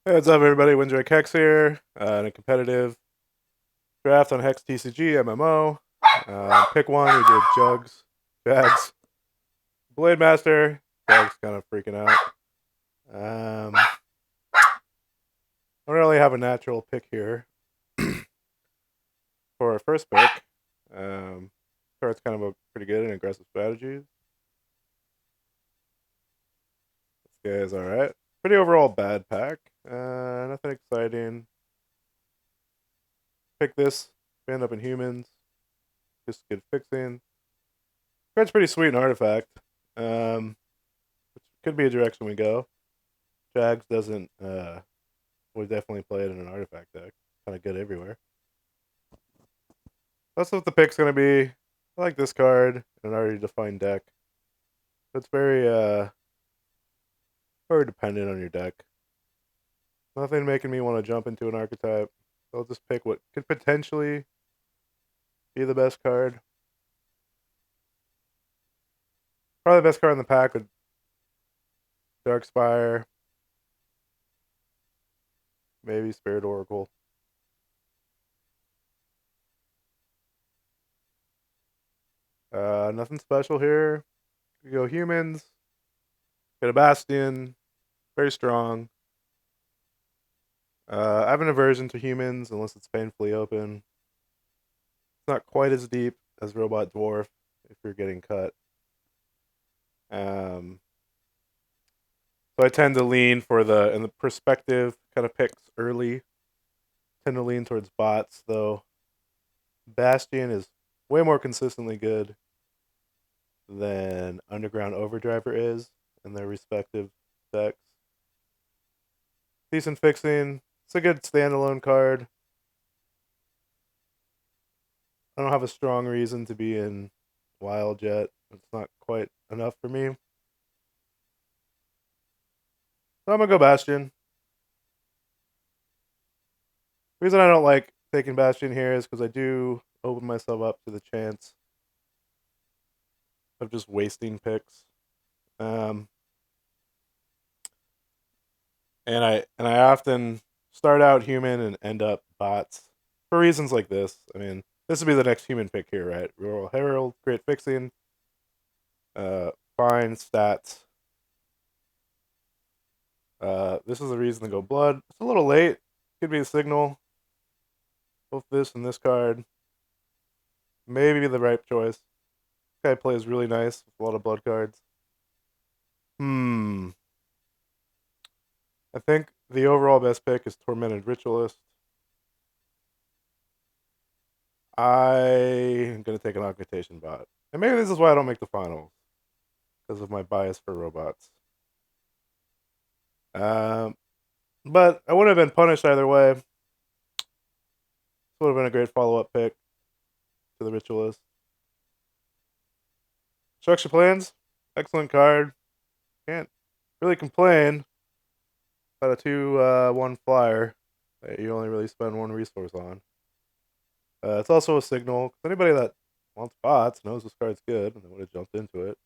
Hey, what's up, everybody? WindDrakeHex here. In a competitive draft on Hex Tcg MMO. Pick one. We did Jugs, Jags, Blade Master. Jags kind of freaking out. I don't really have a natural pick here for our first pick. Card's kind of a pretty good and aggressive strategies. This guy is all right. Pretty overall bad pack. Nothing exciting. Pick this. End up in humans. Just good fixing. Card's pretty sweet in artifact. Which could be a direction we go. Jags doesn't would definitely play it in an artifact deck. Kind of good everywhere. That's what the pick's gonna be. I like this card in an already defined deck. It's very dependent on your deck. Nothing making me want to jump into an archetype. I'll just pick what could potentially be the best card. Probably the best card in the pack would Darkspire. Maybe Spirit Oracle. Nothing special here. We go humans. Get a Bastion. Very strong. I have an aversion to humans unless it's painfully open. It's not quite as deep as Robot Dwarf if you're getting cut. So I tend to lean for in the perspective kind of picks early. Tend to lean towards bots, though. Bastion is way more consistently good than Underground Overdriver is in their respective decks. Decent fixing. It's a good standalone card. I don't have a strong reason to be in Wild yet. It's not quite enough for me. So I'm gonna go Bastion. The reason I don't like taking Bastion here is because I do open myself up to the chance of just wasting picks. And I often start out human and end up bots for reasons like this. I mean, this would be the next human pick here, right? Royal Herald, great fixing, fine stats. This is a reason to go blood. It's a little late. Could be a signal. Both this and this card. Maybe the right choice. This guy plays really nice with a lot of blood cards. I think the overall best pick is Tormented Ritualist. I am going to take an Augmentation bot. And maybe this is why I don't make the finals. Because of my bias for robots. But I wouldn't have been punished either way. This would have been a great follow-up pick to the Ritualist. Structure Plans. Excellent card. Can't really complain about a 2-1 flyer that you only really spend one resource on. It's also a signal. Anybody that wants bots knows this card's good, and they would have jumped into it.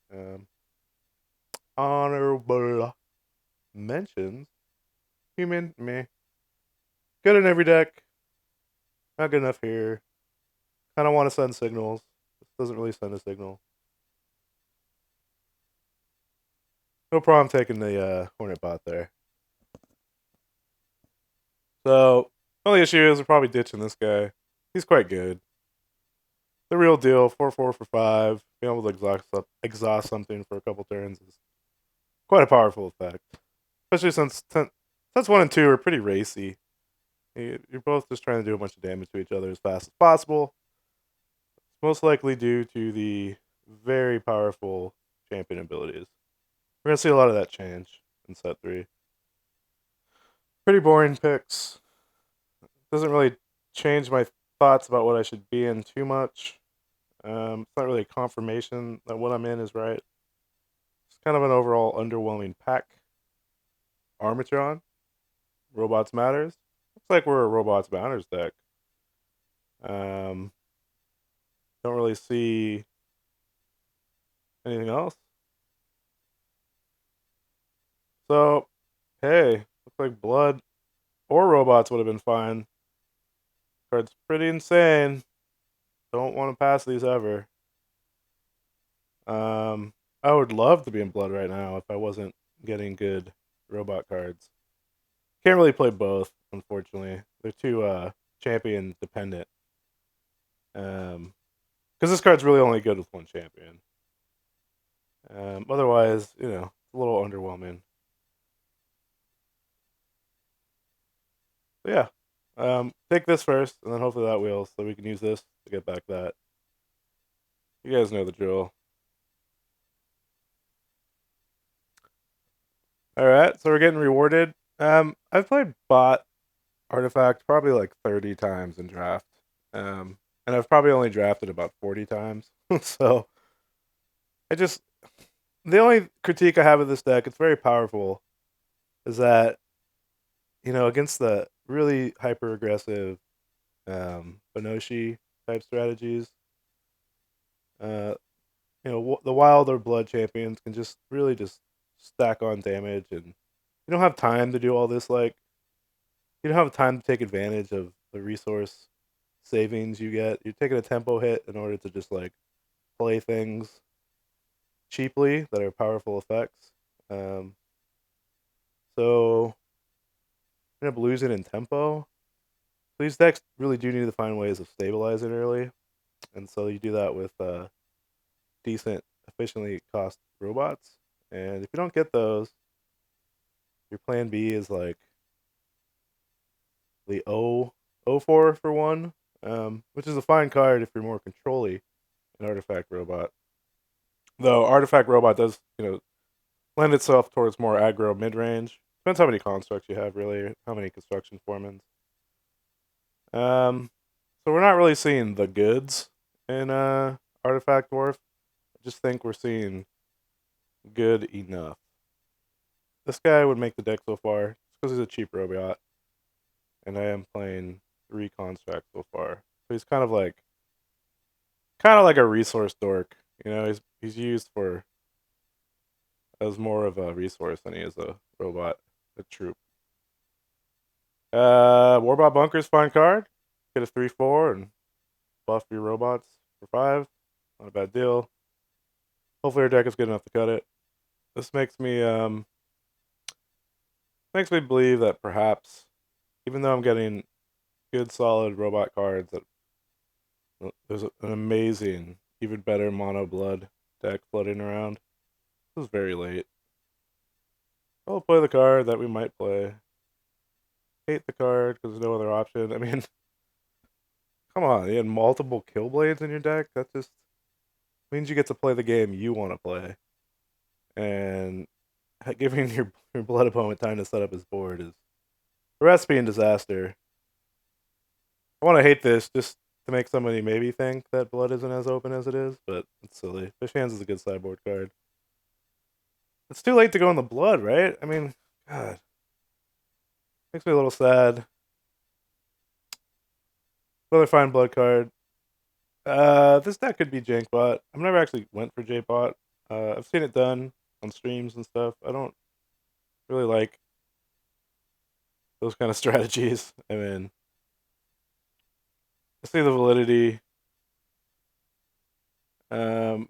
Honorable mentions. Human, meh. Good in every deck. Not good enough here. Kind of want to send signals. This doesn't really send a signal. No problem taking the Hornet bot there. So, only issue is we're probably ditching this guy. He's quite good. The real deal, 4/4 for 5. Being able to exhaust something for a couple turns is quite a powerful effect. Especially since 1 and 2 are pretty racy. You're both just trying to do a bunch of damage to each other as fast as possible. It's most likely due to the very powerful champion abilities. We're going to see a lot of that change in set 3. Pretty boring picks. Doesn't really change my thoughts about what I should be in too much. It's not really a confirmation that what I'm in is right. It's kind of an overall underwhelming pack. Armatron. Robots Matters. Looks like we're a Robots Matters deck. Don't really see anything else. So, hey, looks like blood robots would have been fine. Card's pretty insane. Don't want to pass these ever. I would love to be in Blood right now if I wasn't getting good robot cards. Can't really play both, unfortunately. They're too champion dependent. Because this card's really only good with one champion. Otherwise, it's a little underwhelming. But yeah. Take this first, and then hopefully that wheel, so we can use this to get back that. You guys know the drill. Alright, so we're getting rewarded. I've played bot artifact probably like 30 times in draft. And I've probably only drafted about 40 times. So the only critique I have of this deck, it's very powerful, is that, against the really hyper aggressive Benoshi type strategies, uh, the wild or blood champions can just really just stack on damage, and you don't have time to do all this. Like, you don't have time to take advantage of the resource savings you get. You're taking a tempo hit in order to just like play things cheaply that are powerful effects. So you end up losing in tempo. So these decks really do need to find ways of stabilizing early, and so you do that with decent, efficiently cost robots. And if you don't get those, your plan B is like the O4 for one, which is a fine card if you're more controlly an artifact robot. Though artifact robot does, lend itself towards more aggro mid range. Depends how many constructs you have, really, how many construction foremans. So we're not really seeing the goods in artifact dwarf. I just think we're seeing good enough. This guy would make the deck so far just because he's a cheap robot, and I am playing 3 constructs so far. So he's kind of like a resource dork. He's used for as more of a resource than he is a robot, a troop. Warbot Bunker's fine card. Get a 3/4 and buff your robots for 5. Not a bad deal. Hopefully our deck is good enough to cut it. This makes me believe that perhaps, even though I'm getting good solid robot cards, that there's an amazing, even better mono blood deck floating around. This is very late. I'll play the card that we might play. Hate the card because there's no other option. I mean, come on, you had multiple kill blades in your deck. That just means you get to play the game you want to play, and giving your blood opponent time to set up his board is a recipe in disaster. I want to hate this just to make somebody maybe think that blood isn't as open as it is, but it's silly. Fish Hands is a good sideboard card. It's too late to go in the blood, right? I mean, God. Makes me a little sad. Another fine blood card. This deck could be Jankbot. I've never actually went for J-Bot. I've seen it done on streams and stuff. I don't really like those kind of strategies. I mean, I see the validity. I'm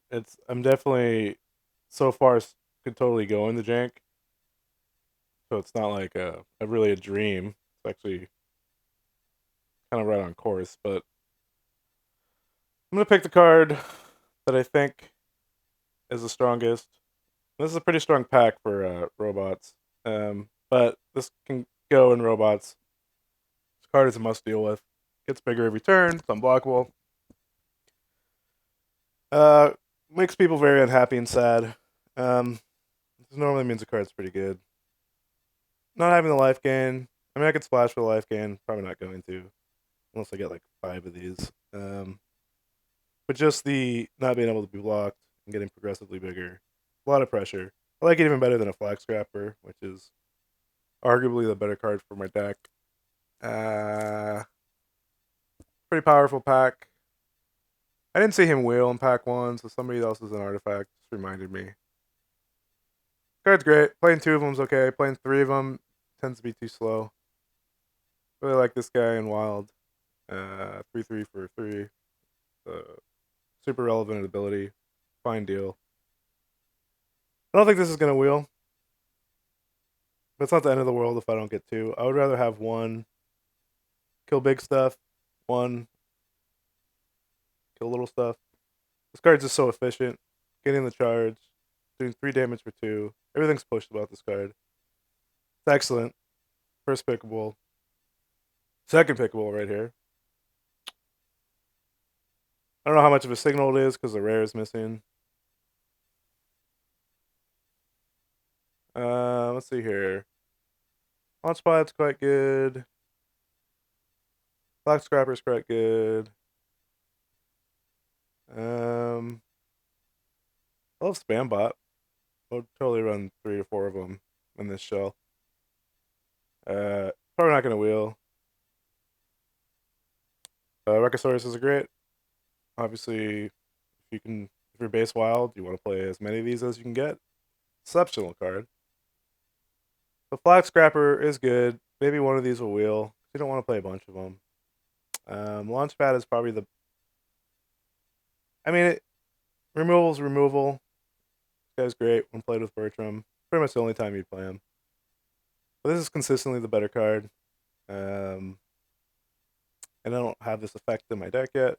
definitely so far could totally go in the jank. So it's not like really a dream. It's actually kind of right on course. But I'm gonna pick the card that I think is the strongest. This is a pretty strong pack for robots. But this can go in robots. This card is a must deal with. Gets bigger every turn. It's unblockable. Makes people very unhappy and sad. This normally means the card's pretty good. Not having the life gain. I mean, I could splash for the life gain. Probably not going to, unless I get like 5 of these. But just the not being able to be blocked and getting progressively bigger. A lot of pressure. I like it even better than a Flag Scrapper, which is arguably the better card for my deck. Pretty powerful pack. I didn't see him wheel in pack 1, so somebody else is an artifact. Just reminded me. Card's great. Playing 2 of them's okay. Playing 3 of them tends to be too slow. Really like this guy in Wild. 3/3 for 3. Super relevant ability. Fine deal. I don't think this is gonna wheel, but it's not the end of the world if I don't get 2. I would rather have 1 kill big stuff, 1 kill little stuff. This card's just so efficient. Getting the charge, doing 3 damage for 2. Everything's pushed about this card. It's excellent. First pickable. Second pickable right here. I don't know how much of a signal it is because the rare is missing. Let's see here. Launch Pod's quite good. Black Scrapper's quite good. I love Spam Bot. I'll totally run 3 or 4 of them in this shell. Probably not gonna wheel. Rekosaurus is great. Obviously, if you're base wild, you want to play as many of these as you can get. Exceptional card. The Flag Scrapper is good. Maybe one of these will wheel. You don't want to play a bunch of them. Launchpad is probably the. I mean, removal's removal. This guy's great when played with Bertram. Pretty much the only time you'd play him. But this is consistently the better card. And I don't have this effect in my deck yet.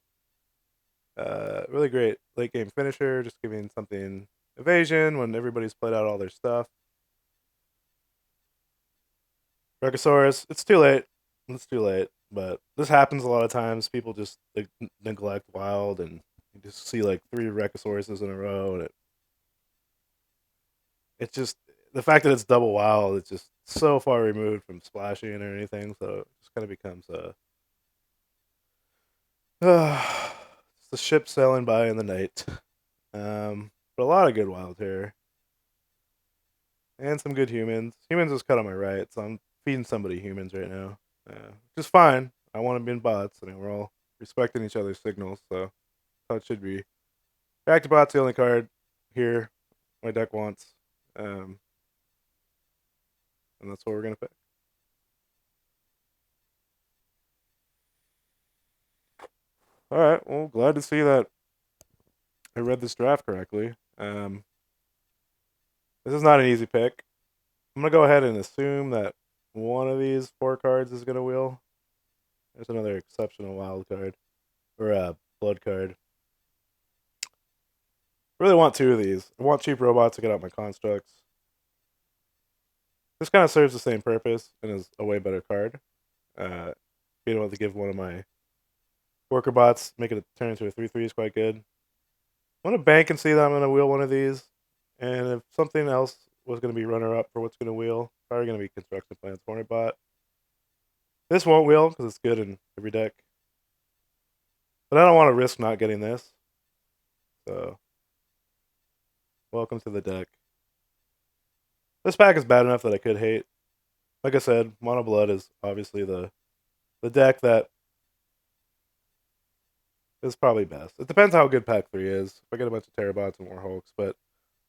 Really great late game finisher, just giving something evasion when everybody's played out all their stuff. Rekosaurus, it's too late. It's too late. But this happens a lot of times. People just neglect wild, and you just see like 3 Rekosauruses in a row, and it's just the fact that it's double wild. It's just so far removed from splashing or anything. So it just kind of becomes it's the ship sailing by in the night. But a lot of good wild here. And some good humans. Humans is cut on my right, so I'm feeding somebody humans right now. Which is fine. I want to be in bots. I mean, we're all respecting each other's signals, so that's how it should be. Reactive bot's the only card here my deck wants. And that's what we're going to pick. Alright, well, glad to see that I read this draft correctly. This is not an easy pick. I'm going to go ahead and assume that one of these 4 cards is going to wheel. There's another exceptional wild card. Or a blood card. I really want 2 of these. I want cheap robots to get out my constructs. This kind of serves the same purpose and is a way better card. Being able to give one of my worker bots, make it turn into a 3/3 is quite good. I want to bank and see that I'm going to wheel one of these. And if something else was going to be runner-up for what's going to wheel, probably going to be Construction Plans Corner Bot. This won't wheel because it's good in every deck. But I don't want to risk not getting this. So, welcome to the deck. This pack is bad enough that I could hate. Like I said, Mono Blood is obviously the deck that is probably best. It depends how good pack 3 is. If I get a bunch of Terrabots and Warhulks, but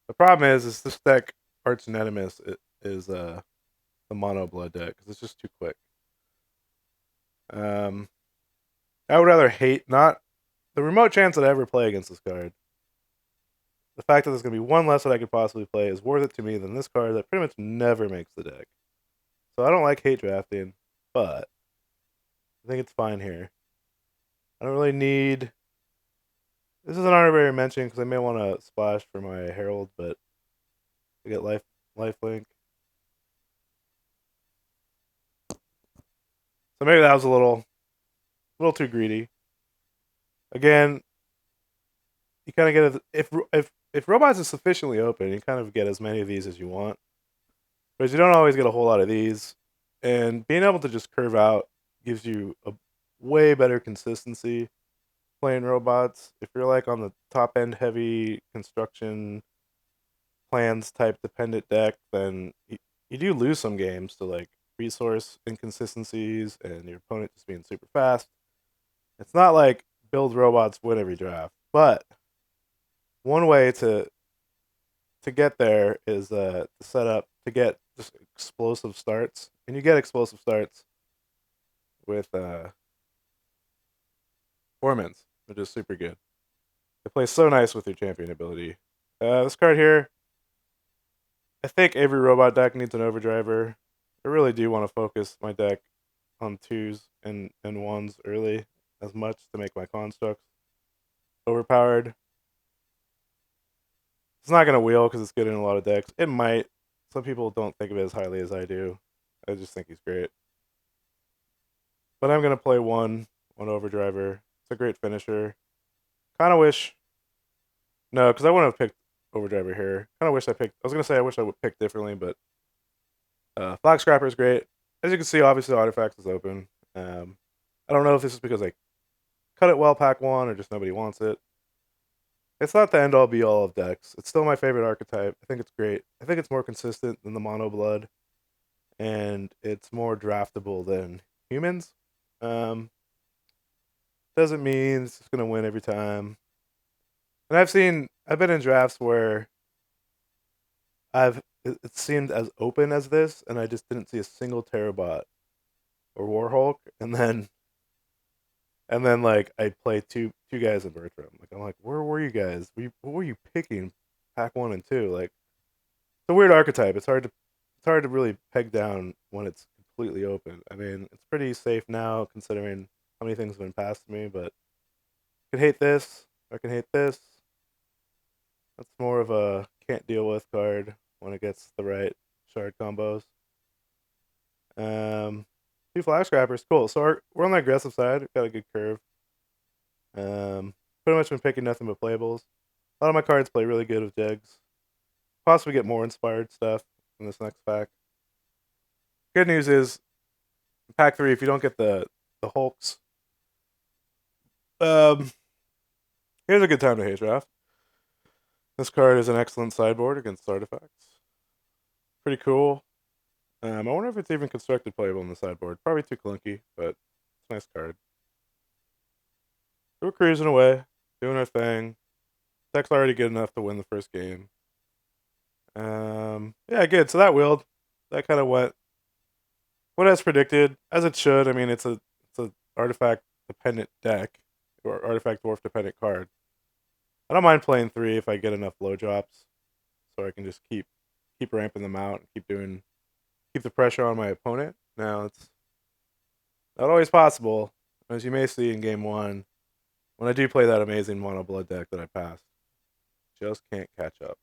the problem is this deck arch nemesis is the Mono Blood deck because it's just too quick. I would rather hate not the remote chance that I ever play against this card. The fact that there's going to be one less that I could possibly play is worth it to me than this card that pretty much never makes the deck. So I don't like hate drafting, but I think it's fine here. I don't really need. This is an honorary mention because I may want to splash for my Herald, but I get lifelink. So maybe that was a little too greedy. Again, you kind of get if robots is sufficiently open, you kind of get as many of these as you want. But you don't always get a whole lot of these, and being able to just curve out gives you a way better consistency playing robots. If you're like on the top end heavy construction plans type dependent deck, then you do lose some games to like resource inconsistencies and your opponent just being super fast. It's not like build robots win every draft, but one way to get there is to set up to get just explosive starts, and you get explosive starts with Formans, which is super good. It plays so nice with your champion ability. This card here, I think every robot deck needs an overdriver. I really do want to focus my deck on 2s and 1s early as much to make my constructs overpowered. It's not going to wheel because it's good in a lot of decks. It might. Some people don't think of it as highly as I do. I just think he's great. But I'm going to play one overdriver. It's a great finisher. Kind of wish. No, because I wouldn't have picked overdriver here. Kind of wish I picked. I was going to say I wish I would pick differently, but Flag Scrapper is great. As you can see, obviously, Artifacts is open. I don't know if this is because I cut it well pack 1 or just nobody wants it. It's not the end all be all of decks. It's still my favorite archetype. I think it's great. I think it's more consistent than the Mono Blood, and it's more draftable than humans. Doesn't mean it's gonna win every time. And I've been in drafts where it seemed as open as this, and I just didn't see a single Terrabot or Warhulk, and then like I play two guys in Bertram. Like I'm like, where were you guys? What were you picking? Pack 1 and 2. Like it's a weird archetype. It's hard to really peg down when it's completely open. I mean, it's pretty safe now considering how many things have been passed to me, but I can hate this. I can hate this. That's more of a can't deal with card when it gets the right shard combos. Um, 2 Flag Scrappers, cool. So we're on the aggressive side. We've got a good curve. Pretty much been picking nothing but playables. A lot of my cards play really good with Jegs. Possibly get more inspired stuff in this next pack. Good news is, pack 3, if you don't get the Hulks, um, here's a good time to hate draft. This card is an excellent sideboard against artifacts. Pretty cool. I wonder if it's even constructed playable in the sideboard. Probably too clunky, but it's a nice card. So we're cruising away, doing our thing. Deck's already good enough to win the first game. Yeah, good. So that wheeled. That kind of went what as predicted, as it should. I mean, it's a artifact dependent deck or artifact dwarf dependent card. I don't mind playing 3 if I get enough low drops, so I can just keep ramping them out and keep the pressure on my opponent. Now it's not always possible, as you may see in game 1 when I do play that amazing mono blood deck that I passed. Just can't catch up.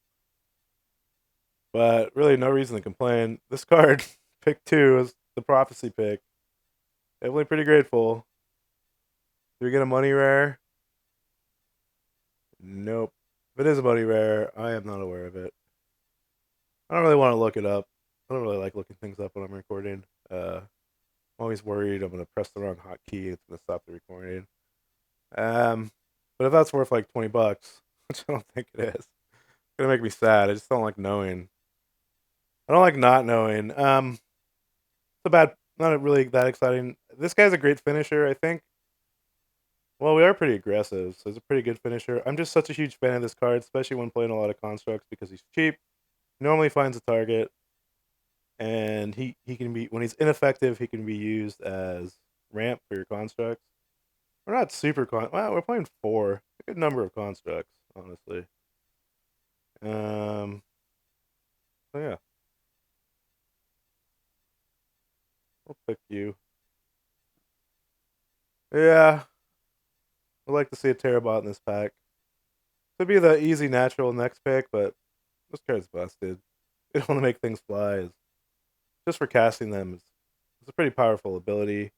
But really, no reason to complain. This card, pick 2, is the prophecy pick. Definitely pretty grateful. Do we get a money rare? Nope. If it is a money rare, I am not aware of it. I don't really want to look it up. I don't really like looking things up when I'm recording. I'm always worried I'm gonna press the wrong hotkey and it's gonna stop the recording. But if that's worth like $20, which I don't think it is, it's gonna make me sad. I just don't like knowing. I don't like not knowing. It's a bad, not really that exciting. This guy's a great finisher, I think. Well, we are pretty aggressive, so he's a pretty good finisher. I'm just such a huge fan of this card, especially when playing a lot of constructs because he's cheap. He normally finds a target, and he can be when he's ineffective, he can be used as ramp for your constructs. We're not super well, we're playing 4. A good number of constructs, honestly. Um, so yeah, we'll pick you. Yeah, I'd like to see a Terrabot in this pack. Could be the easy natural next pick, but this card's busted. They don't want to make things fly. Just for casting them, it's a pretty powerful ability.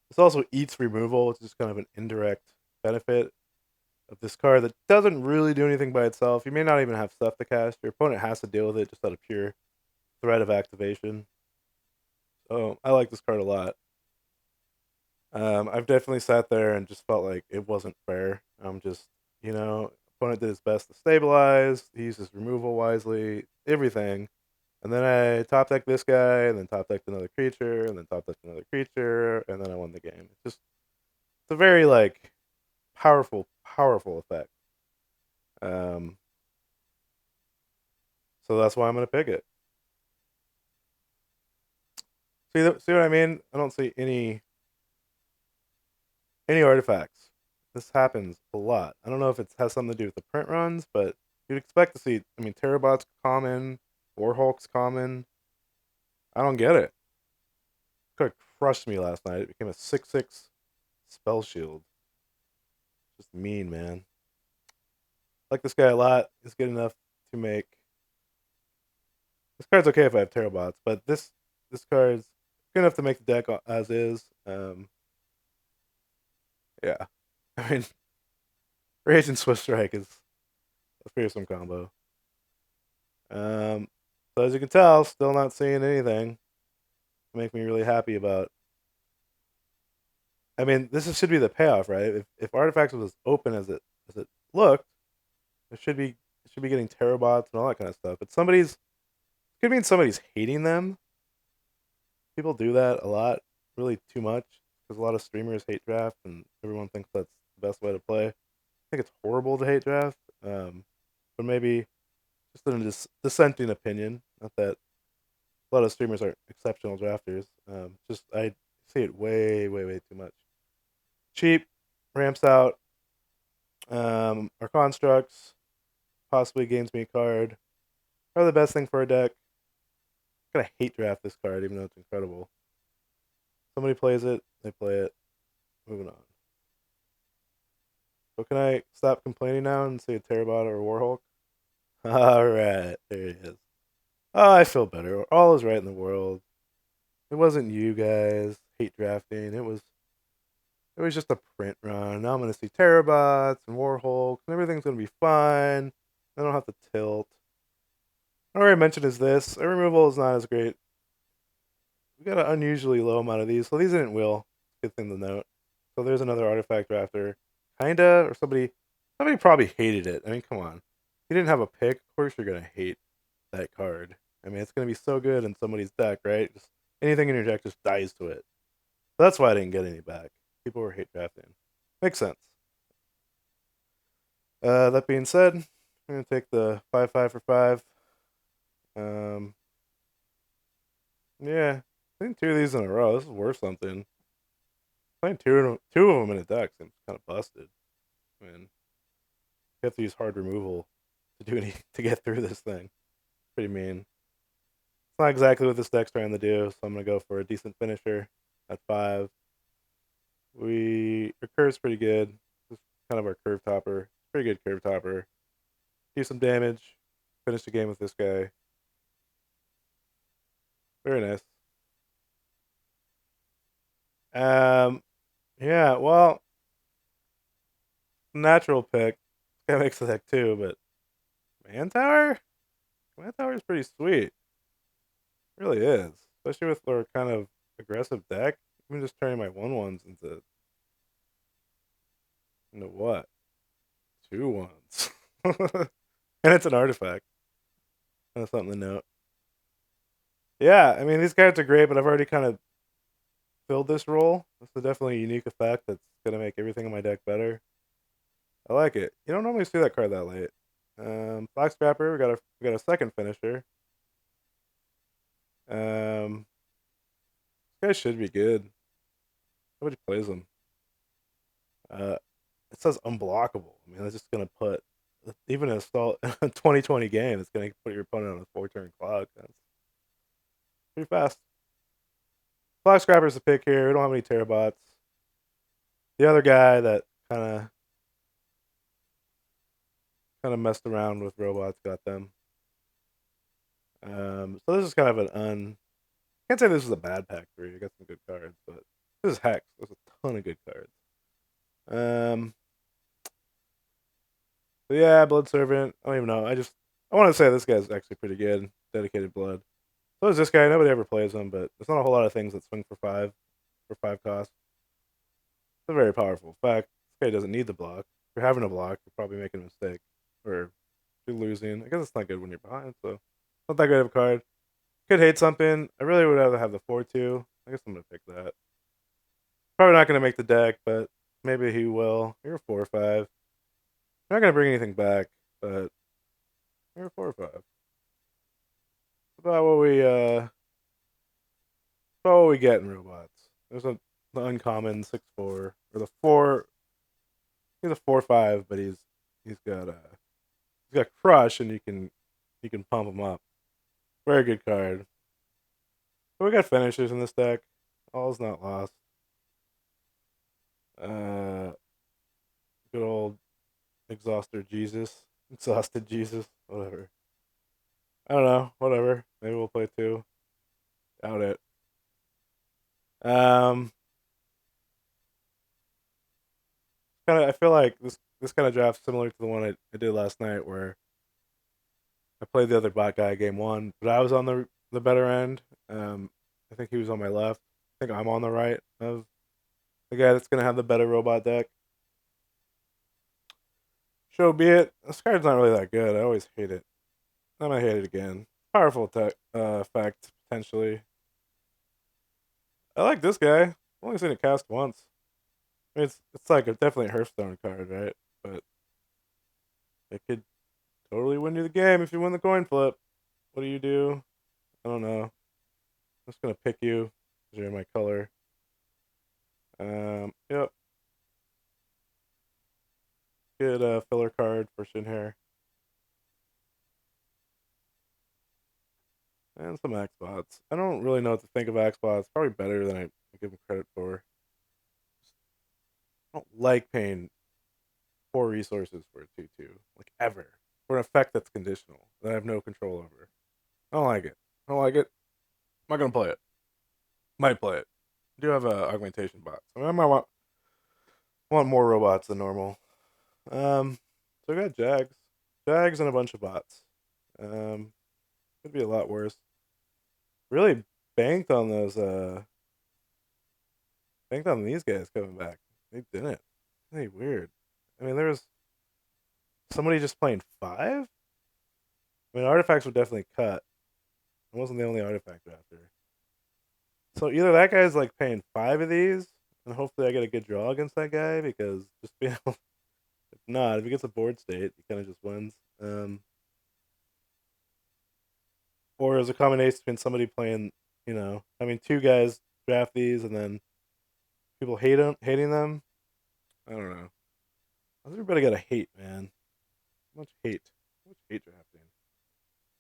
This also eats removal, which is kind of an indirect benefit of this card that doesn't really do anything by itself. You may not even have stuff to cast. Your opponent has to deal with it just out of pure threat of activation. So I like this card a lot. I've definitely sat there and just felt like it wasn't fair. I'm just, opponent did his best to stabilize. He used his removal wisely, everything. And then I top decked this guy, and then top decked another creature, and then top decked another creature, and then I won the game. It's a very like powerful effect. Um, so that's why I'm gonna pick it. See what I mean? I don't see any any artifacts. This happens a lot. I don't know if it has something to do with the print runs, but you'd expect to see. I mean, Terabot's common, Warhulk's common. I don't get it. Could have crushed me last night. It became a 6/6 spell shield. Just mean, man. Like this guy a lot. He's good enough to make. This card's okay if I have Terabots, but this card's good enough to make the deck as is. Yeah. I mean, Rage and Swift Strike is a fearsome combo. So as you can tell, still not seeing anything to make me really happy about. I mean, should be the payoff, right? If Artifacts was as open as it looked, it should be getting Terabots and all that kind of stuff. But could mean somebody's hating them. People do that a lot, really too much, because a lot of streamers hate draft, and everyone thinks that's the best way to play. I think it's horrible to hate draft, but maybe just a dissenting opinion. Not that a lot of streamers are exceptional drafters. Just I see it way, way, way too much. Cheap, ramps out, our constructs, possibly gains me a card. Probably the best thing for a deck. I'm gonna hate draft this card, even though it's incredible. Somebody plays it, they play it. Moving on. So can I stop complaining now and say a Terabot or a Warhulk? Alright, there he is. Oh, I feel better. All is right in the world. It wasn't you guys hate drafting. It was just a print run. Now I'm gonna see Terabots and Warhulks and everything's gonna be fine. I don't have to tilt. What I already mentioned is this. Our removal is not as great. We got an unusually low amount of these, so these didn't will. Good thing to note. So there's another artifact drafter. Kinda, or somebody probably hated it. I mean, come on. You didn't have a pick, of course you're gonna hate that card. I mean, it's gonna be so good in somebody's deck, right? Just anything in your deck just dies to it. So that's why I didn't get any back. People were hate drafting. Makes sense. That being said, I'm gonna take the 5/5 for 5. Um, yeah, playing two of these in a row. This is worth something. Playing two of them in a deck seems kind of busted. I mean, you have to use hard removal to get through this thing. Pretty mean. It's not exactly what this deck's trying to do, so I'm gonna go for a decent finisher at 5. Our curve's pretty good. This is kind of our curve topper. Pretty good curve topper. Do some damage. Finish the game with this guy. Very nice. Yeah, well, natural pick. That makes the deck too, but Mantower? Mantower is pretty sweet. It really is. Especially with our kind of aggressive deck. I'm just turning my 1/1s into what? 2/1s. And it's an artifact. That's something to note. Yeah, I mean, these cards are great, but I've already kind of filled this role. This is definitely a unique effect that's going to make everything in my deck better. I like it. You don't normally see that card that late. Black Scrapper, we got a second finisher. This guy should be good. Nobody plays him. It says unblockable. I mean, that's just gonna put even in a 2020 game, it's gonna put your opponent on a 4-turn clock. That's pretty fast. Black Scrapper's the pick here. We don't have any Terabots. The other guy that kind of messed around with robots got them. So this is kind of can't say this is a bad pack for you. I got some good cards, but this is Hex. There's a ton of good cards. So yeah, Blood Servant. I don't even know. I want to say this guy's actually pretty good. Dedicated Blood. So is this guy. Nobody ever plays him, but there's not a whole lot of things that swing for 5 cost. It's a very powerful effect. This guy doesn't need the block. If you're having a block, you're probably making a mistake. Or you're losing. I guess it's not good when you're behind, so not that great of a card. Could hate something. I really would rather have the 4/2. I guess I'm gonna pick that. Probably not gonna make the deck, but maybe he will. You're 4/5. Not gonna bring anything back, but you're 4/5. About what we get in robots. There's the uncommon 6/4 for the 4. He's a 4/5, but he's got crush, and you can pump him up. Very good card. But we got finishers in this deck. All's not lost. Uh, Good old exhausted Jesus, whatever. I don't know, whatever. Maybe we'll play 2. Doubt it. Um, I feel like this kind of draft similar to the one I did last night, where I played the other bot guy game 1, but I was on the better end. I think he was on my left. I think I'm on the right of the guy that's gonna have the better robot deck. So be it. This card's not really that good. I always hate it. I'm gonna hate it again. Powerful effect potentially. I like this guy. I've only seen it cast once. I mean, it's like definitely a Hearthstone card, right? But it could totally win you the game if you win the coin flip. What do you do? I don't know. I'm just gonna pick you because you're my color. Yep. Good filler card for Shinhair. And some X-Bots. I don't really know what to think of X-Bots. Probably better than I give them credit for. I don't like paying 4 resources for a 2/2. Like, ever. For an effect that's conditional, that I have no control over. I don't like it. I don't like it. I'm not going to play it. Might play it. I do have a augmentation bot. So I might want more robots than normal. So I got Jags. Jags and a bunch of bots. Could be a lot worse. Really banked on banked on these guys coming back. They didn't. Really weird. I mean, there was somebody just playing 5? I mean, artifacts were definitely cut. I wasn't the only artifact drafter. So either that guy's like paying 5 of these, and hopefully I get a good draw against that guy, because just being able, if not, if he gets a board state, he kind of just wins. Or there's a combination between somebody playing, having 2 guys draft these, and then people hating them. I don't know. How's everybody got to hate, man? How much hate? How much hate drafting?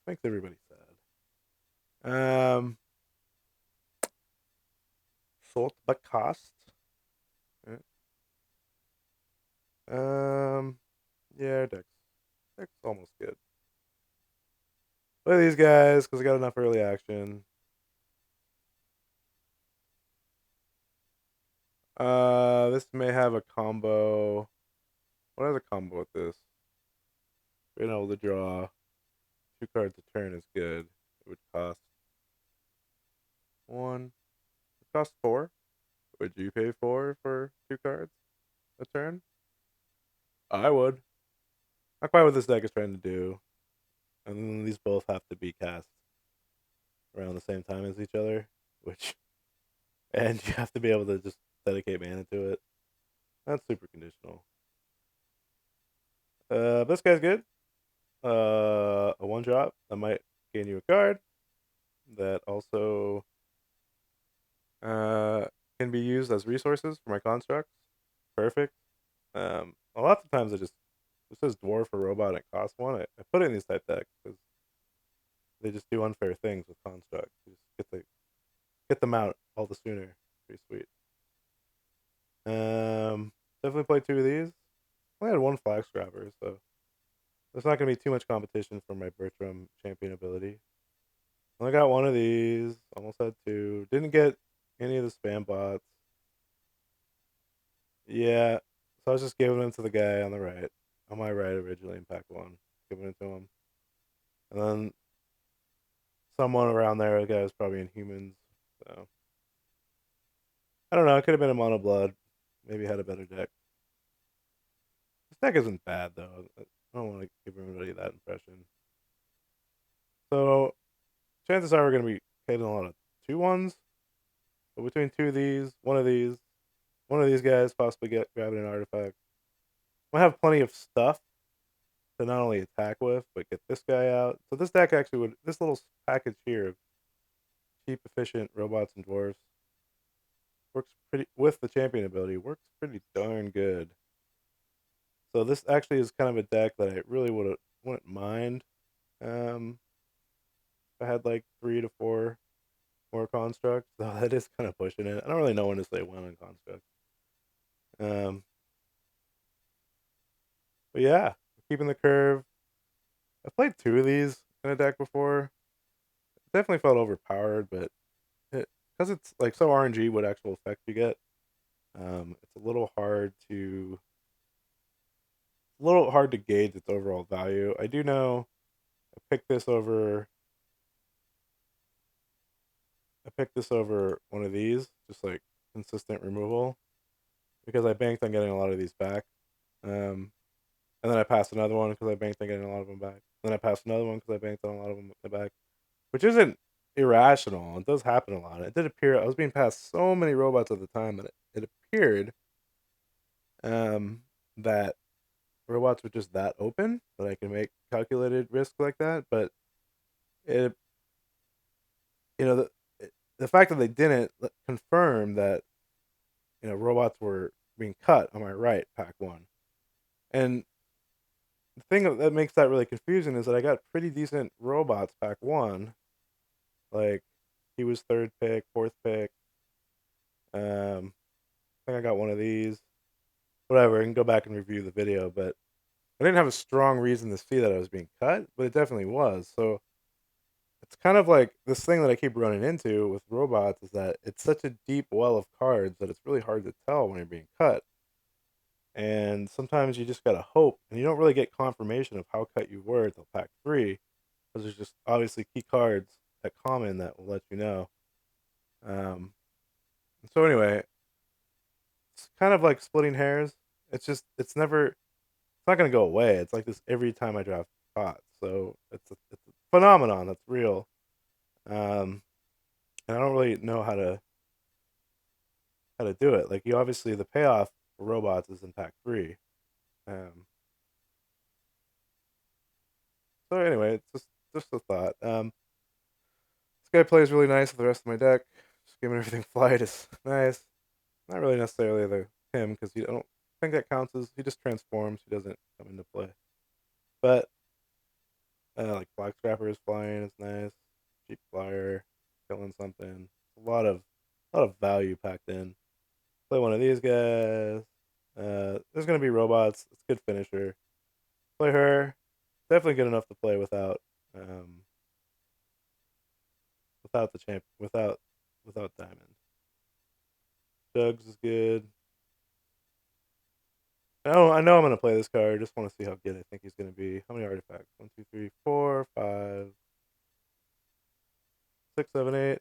Makes everybody sad. Salt but cost. Right. Yeah, deck's almost good. Look at these guys, because I got enough early action. This may have a combo. What has a combo with this? Being able to draw 2 cards a turn is good. It would cost 1. It costs 4. Would you pay 4 for 2 cards a turn? I would. Not quite what this deck is trying to do. And then these both have to be cast around the same time as each other, and you have to be able to just dedicate mana to it. That's super conditional. This guy's good. A 1-drop that might gain you a card that also can be used as resources for my constructs. Perfect. A lot of times this says Dwarf or Robot and it costs 1. I put it in these type decks because they just do unfair things with constructs. You just get them out all the sooner. Pretty sweet. Definitely play 2 of these. I only had 1 flag scrapper, so there's not gonna be too much competition for my Bertram champion ability. Only got 1 of these. Almost had 2. Didn't get any of the spam bots. Yeah, so I was just giving them to the guy on the right, on my right originally in pack 1, giving it to him, and then someone around there, the guy was probably in humans. So I don't know. It could have been a mono blood. Maybe had a better deck. This deck isn't bad though. I don't want to give everybody that impression. So chances are we're gonna be hitting a lot of 2-1s. But between 2 of these, 1 of these, 1 of these guys possibly grabbing an artifact. Might have plenty of stuff to not only attack with, but get this guy out. So this deck actually this little package here of cheap, efficient robots and dwarves works pretty with the champion ability, works pretty darn good. So this actually is kind of a deck that I really wouldn't mind. If I had like 3 to 4 more constructs, though that is kind of pushing it. I don't really know when to say when on constructs. Um, but yeah, keeping the curve. I've played 2 of these in a deck before. It definitely felt overpowered, but because it's like so RNG what actual effect you get, it's a little hard to gauge its overall value. I do know I picked this over one of these, just like consistent removal, because I banked on getting a lot of these back. Um, and then I passed another one because I banked on getting a lot of them back. Then I passed another one because I banked on a lot of them back, which isn't irrational. It does happen a lot. It did appear I was being passed so many robots at the time that it appeared um, that robots were just that open that I can make calculated risk like that. But it, the fact that they didn't confirm that robots were being cut on my right pack one, and the thing that makes that really confusing is that I got pretty decent robots pack one. Like he was third pick, fourth pick. I think I got one of these. Whatever, I can go back and review the video, but I didn't have a strong reason to see that I was being cut, but it definitely was. So it's kind of like this thing that I keep running into with robots is that it's such a deep well of cards that it's really hard to tell when you're being cut. And sometimes you just gotta hope, and you don't really get confirmation of how cut you were until pack three, because there's just obviously key cards at common that will let you know. Um, so anyway, it's kind of like splitting hairs. It's not gonna go away. It's like this every time I draft pots. So it's a phenomenon that's real. Um, and I don't really know how to do it. Like you obviously the payoff for robots is in pack three. Um, so anyway, it's just a thought. This guy plays really nice with the rest of my deck. Just giving everything flight is nice. Not really necessarily him because I don't think that counts as he just transforms. He doesn't come into play. But like Black Scrapper is flying is nice. Cheap flyer, killing something. A lot of value packed in. Play one of these guys. There's gonna be robots. It's a good finisher. Play her. Definitely good enough to play um without the champ without diamond. Jugs is good. I know I'm gonna play this card. I just want to see how good I think he's gonna be. How many artifacts? 1, 2, 3, 4, 5, 6, 7, 8.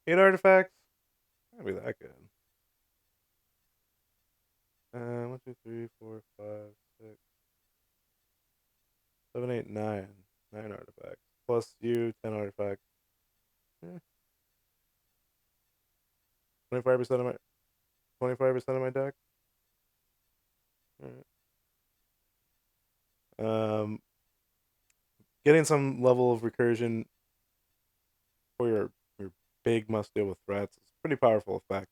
8 artifacts? Can't be that good. 1, 2, 3, 4, 5, 6, 7, 8, 9. 9 artifacts. Plus you, 10 artifacts. 25% of my 25% of my deck. Alright. Getting some level of recursion for your big must deal with threats is a pretty powerful effect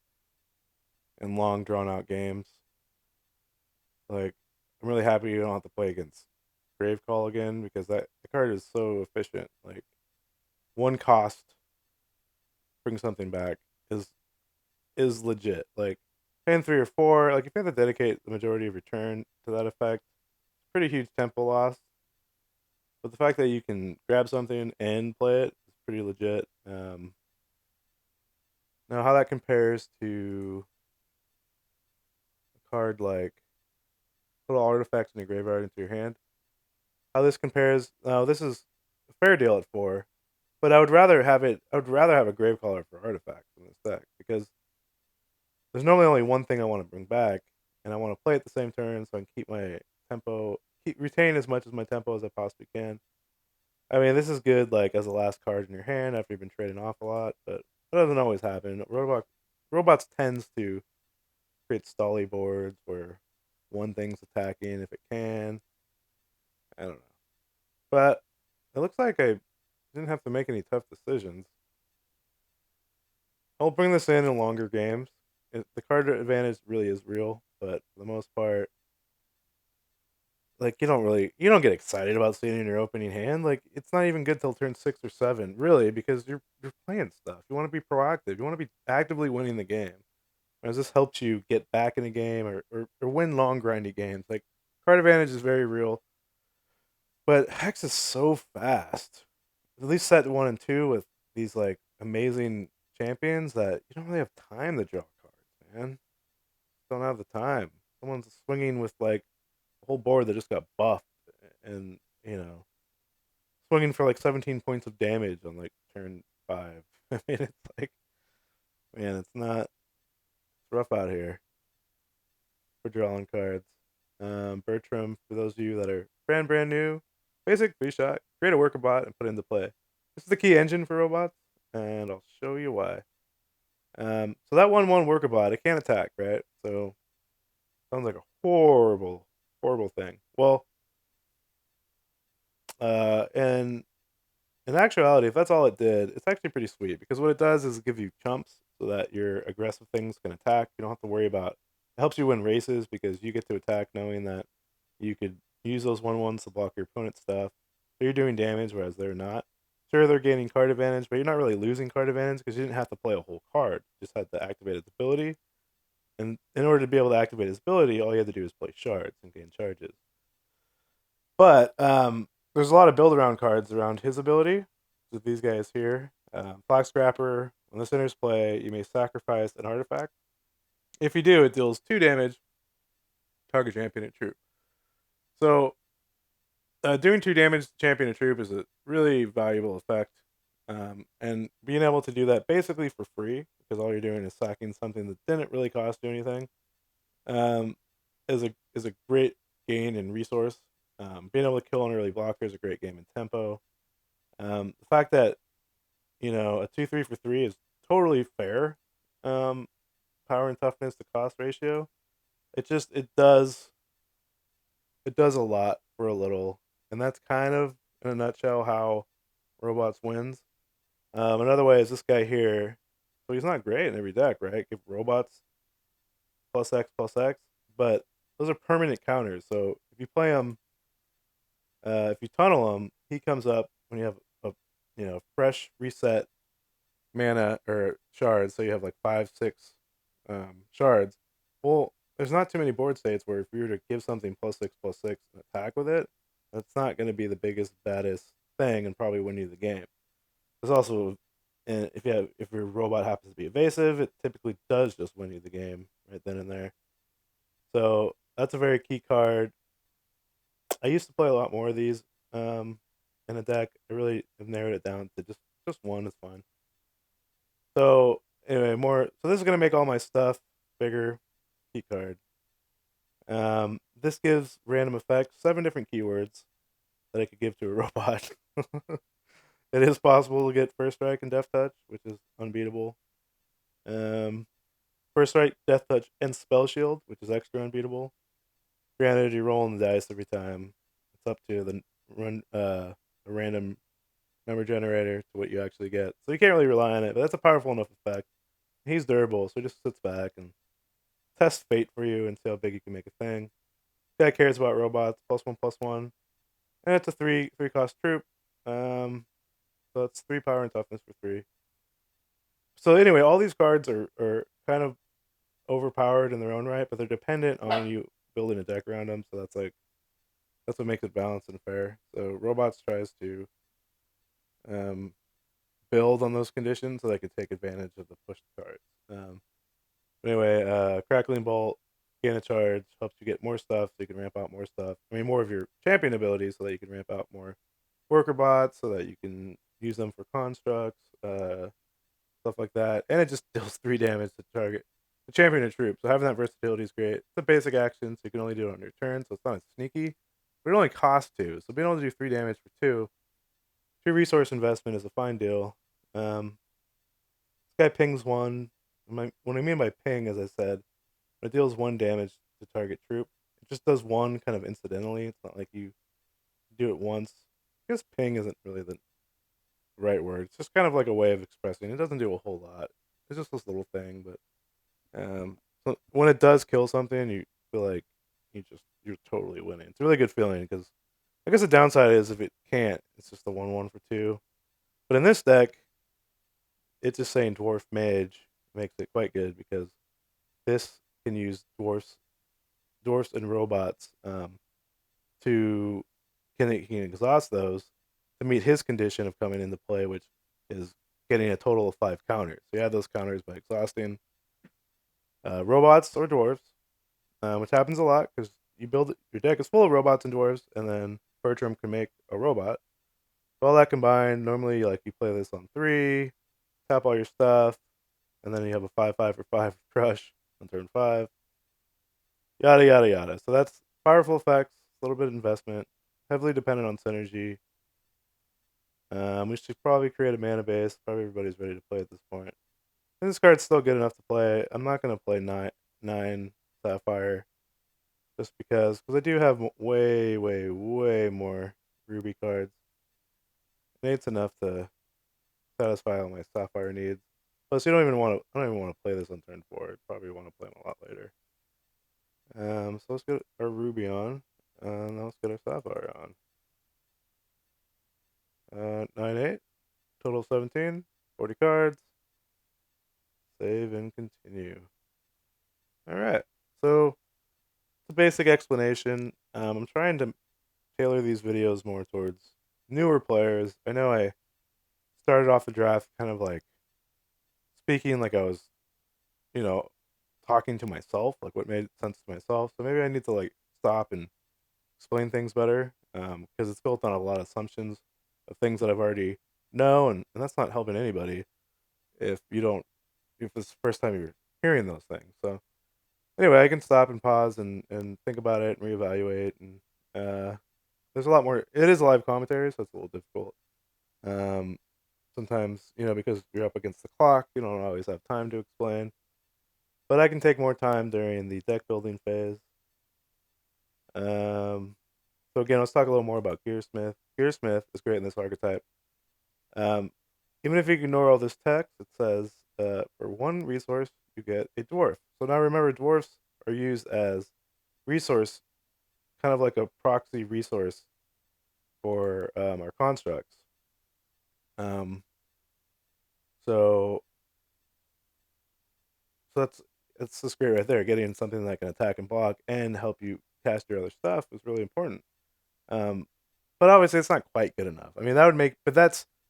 in long drawn out games. Like I'm really happy you don't have to play against Grave Call again because the card is so efficient. Like one cost bring something back is is legit. Like paying 3 or 4, like if you have to dedicate the majority of your turn to that effect, it's pretty huge tempo loss. But the fact that you can grab something and play it is pretty legit. Now how that compares to a card like put all artifacts in your graveyard into your hand. How this compares? Now this is a fair deal at 4, but I would rather have a Gravecaller for artifacts in this deck because there's normally only one thing I want to bring back, and I want to play at the same turn so I can keep my tempo, retain as much as my tempo as I possibly can. I mean, this is good like as the last card in your hand after you've been trading off a lot, but that doesn't always happen. Robots tends to create stally boards where one thing's attacking if it can. I don't know, but it looks like I didn't have to make any tough decisions. I'll bring this in longer games the card advantage really is real, but for the most part, like you don't get excited about seeing in your opening hand. Like it's not even good till turn 6 or 7, really, because you're playing stuff. You want to be proactive. You want to be actively winning the game. Whereas this helps you get back in the game or win long grindy games. Like card advantage is very real, but Hex is so fast. At least set 1 and 2 with these like amazing champions that you don't really have time to draw cards, man. Don't have the time. Someone's swinging with like a whole board that just got buffed, and you know, swinging for like 17 points of damage on like turn 5. I mean, it's like, man, it's not. It's rough out here for drawing cards. Bertram, for those of you that are brand new, basic 3-shot, create a worker bot and put it into play. This is the key engine for robots, and I'll show you why. So that 1/1 worker bot, it can't attack, right? So sounds like a horrible thing. Well, and in actuality, if that's all it did, it's actually pretty sweet because what it does is give you chumps so that your aggressive things can attack. You don't have to worry about. It helps you win races because you get to attack knowing that you could use those 1/1s to block your opponent's stuff. So you're doing damage, whereas they're not. Sure, they're gaining card advantage, but you're not really losing card advantage because you didn't have to play a whole card. You just had to activate its ability. And in order to be able to activate its ability, all you had to do is play shards and gain charges. But there's a lot of build around cards around his ability. With these guys here, Flag Scrapper. When the centers play, you may sacrifice an artifact. If you do, it deals 2 damage. Target champion and troop. So doing 2 damage to champion and troop is a really valuable effect. And being able to do that basically for free, because all you're doing is sacking something that didn't really cost you anything, um, is a great gain in resource. Being able to kill an early blocker is a great game in tempo. The fact that a 2/3 for 3 is totally fair. Um, Power and toughness to cost ratio. It does a lot for a little, and that's kind of in a nutshell how robots wins. Another way is this guy here. So he's not great in every deck, right? Give robots +X+X, but those are permanent counters. So if you play him, if you tunnel him, he comes up when you have a fresh reset mana or shards. So you have like 5, 6 shards. Well, there's not too many board states where if you were to give something +6/+6 and attack with it, that's not going to be the biggest baddest thing and probably win you the game. There's also, and if your robot happens to be evasive, it typically does just win you the game right then and there. So that's a very key card. I used to play a lot more of these in a deck. I really have narrowed it down to just one is fine. So anyway, more. So this is gonna make all my stuff bigger. Key card. This gives random effects, 7 different keywords that I could give to a robot. It is possible to get First Strike and Death Touch, which is unbeatable. Um, First Strike, Death Touch, and Spell Shield, which is extra unbeatable. Granted, you're rolling the dice every time. It's up to the random number generator to what you actually get. So you can't really rely on it, but that's a powerful enough effect. He's durable, so he just sits back and tests fate for you and see how big you can make a thing. Guy cares about robots, +1/+1. And it's a three cost troop. So it's 3 power and toughness for 3. So anyway, all these cards are kind of overpowered in their own right, but they're dependent on you building a deck around them. So that's what makes it balanced and fair. So robots tries to um, build on those conditions so they can take advantage of the push cards. Anyway, Crackling Bolt, gain a charge, helps you get more stuff so you can ramp out more stuff. I mean, more of your champion abilities so that you can ramp out more worker bots so that you can use them for constructs, stuff like that. And it just deals 3 damage to target the champion or troop. So having that versatility is great. It's a basic action, so you can only do it on your turn, so it's not as sneaky. But it only costs 2. So being able to do 3 damage for 2 resource investment is a fine deal. This guy pings 1. What I mean by ping, as I said, it deals 1 damage to target troop. It just does 1 kind of incidentally. It's not like you do it once. I guess ping isn't really the right word. It's just kind of like a way of expressing. It doesn't do a whole lot. It's just this little thing, but So when it does kill something, you feel like you're totally winning. It's a really good feeling because I guess the downside is if it can't, it's just a 1/1 for 2. But in this deck, it's just saying Dwarf Mage makes it quite good because this can use dwarfs and robots to he can exhaust those to meet his condition of coming into play, which is getting a total of 5 counters. So you add those counters by exhausting robots or dwarves, which happens a lot because your deck is full of robots and dwarves, and then Bertram can make a robot. So all that combined, normally like you play this on 3, tap all your stuff, and then you have a 5/5 for 5 crush on turn 5. Yada yada yada. So that's powerful effects, a little bit of investment, heavily dependent on synergy. We should probably create a mana base. Probably everybody's ready to play at this point. And this card's still good enough to play. I'm not gonna play nine Sapphire just because I do have way more Ruby cards. And it's enough to satisfy all my Sapphire needs. Plus, you don't even want to. I don't even want to play this on turn 4. I'd probably want to play them a lot later. So let's get our Ruby on, and now let's get our Sapphire on. 9/8, total 17, 40 cards. Save and continue. All right, so it's a basic explanation. I'm trying to tailor these videos more towards newer players. I know I started off the draft kind of like speaking like I was, you know, talking to myself, like what made sense to myself. So maybe I need to like stop and explain things better because it's built on a lot of assumptions of things that I've already know, and that's not helping anybody if you don't if it's the first time you're hearing those things. So anyway, I can stop and pause and think about it and reevaluate. And there's a lot more. It is live commentary, so it's a little difficult. Um, Sometimes because you're up against the clock, you don't always have time to explain. But I can take more time during the deck building phase. So again, let's talk a little more about Gearsmith. Gearsmith is great in this archetype. Um, Even if you ignore all this text, it says for 1 resource you get a dwarf. So now remember, dwarfs are used as resource, kind of like a proxy resource for our constructs. Um, so so that's just great right there. Getting something that can attack and block and help you cast your other stuff is really important. Um, but obviously, it's not quite good enough. I mean, that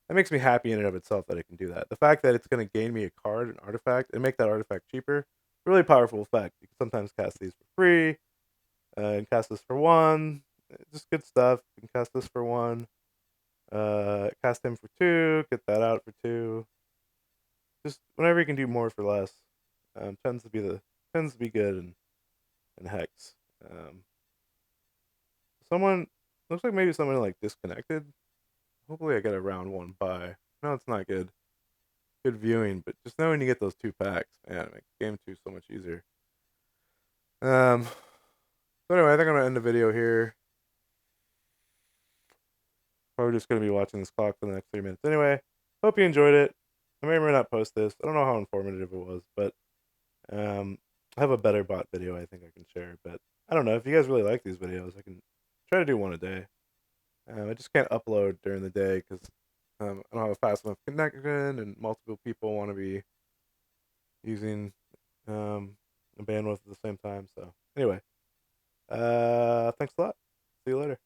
makes me happy in and of itself that it can do that. The fact that it's going to gain me a card, an artifact, and make that artifact cheaper, really powerful effect. You can sometimes cast these for free, and cast this for 1. Just good stuff. You can cast this for 1. Cast him for 2. Get that out for 2. Just whenever you can do more for less, tends to be good in Hex. Um, someone looks like maybe someone like disconnected. Hopefully, I get a round 1 buy. No, it's not good. Good viewing, but just knowing you get those 2 packs, man, it makes game 2 so much easier. Um. So anyway, I think I'm gonna end the video here. Probably just gonna be watching this clock for the next 3 minutes. Anyway, hope you enjoyed it. I may or may not post this. I don't know how informative it was, but I have a better bot video I think I can share. But I don't know if you guys really like these videos. I can try to do one a day. I just can't upload during the day because I don't have a fast enough connection, and multiple people want to be using a bandwidth at the same time. So anyway, thanks a lot. See you later.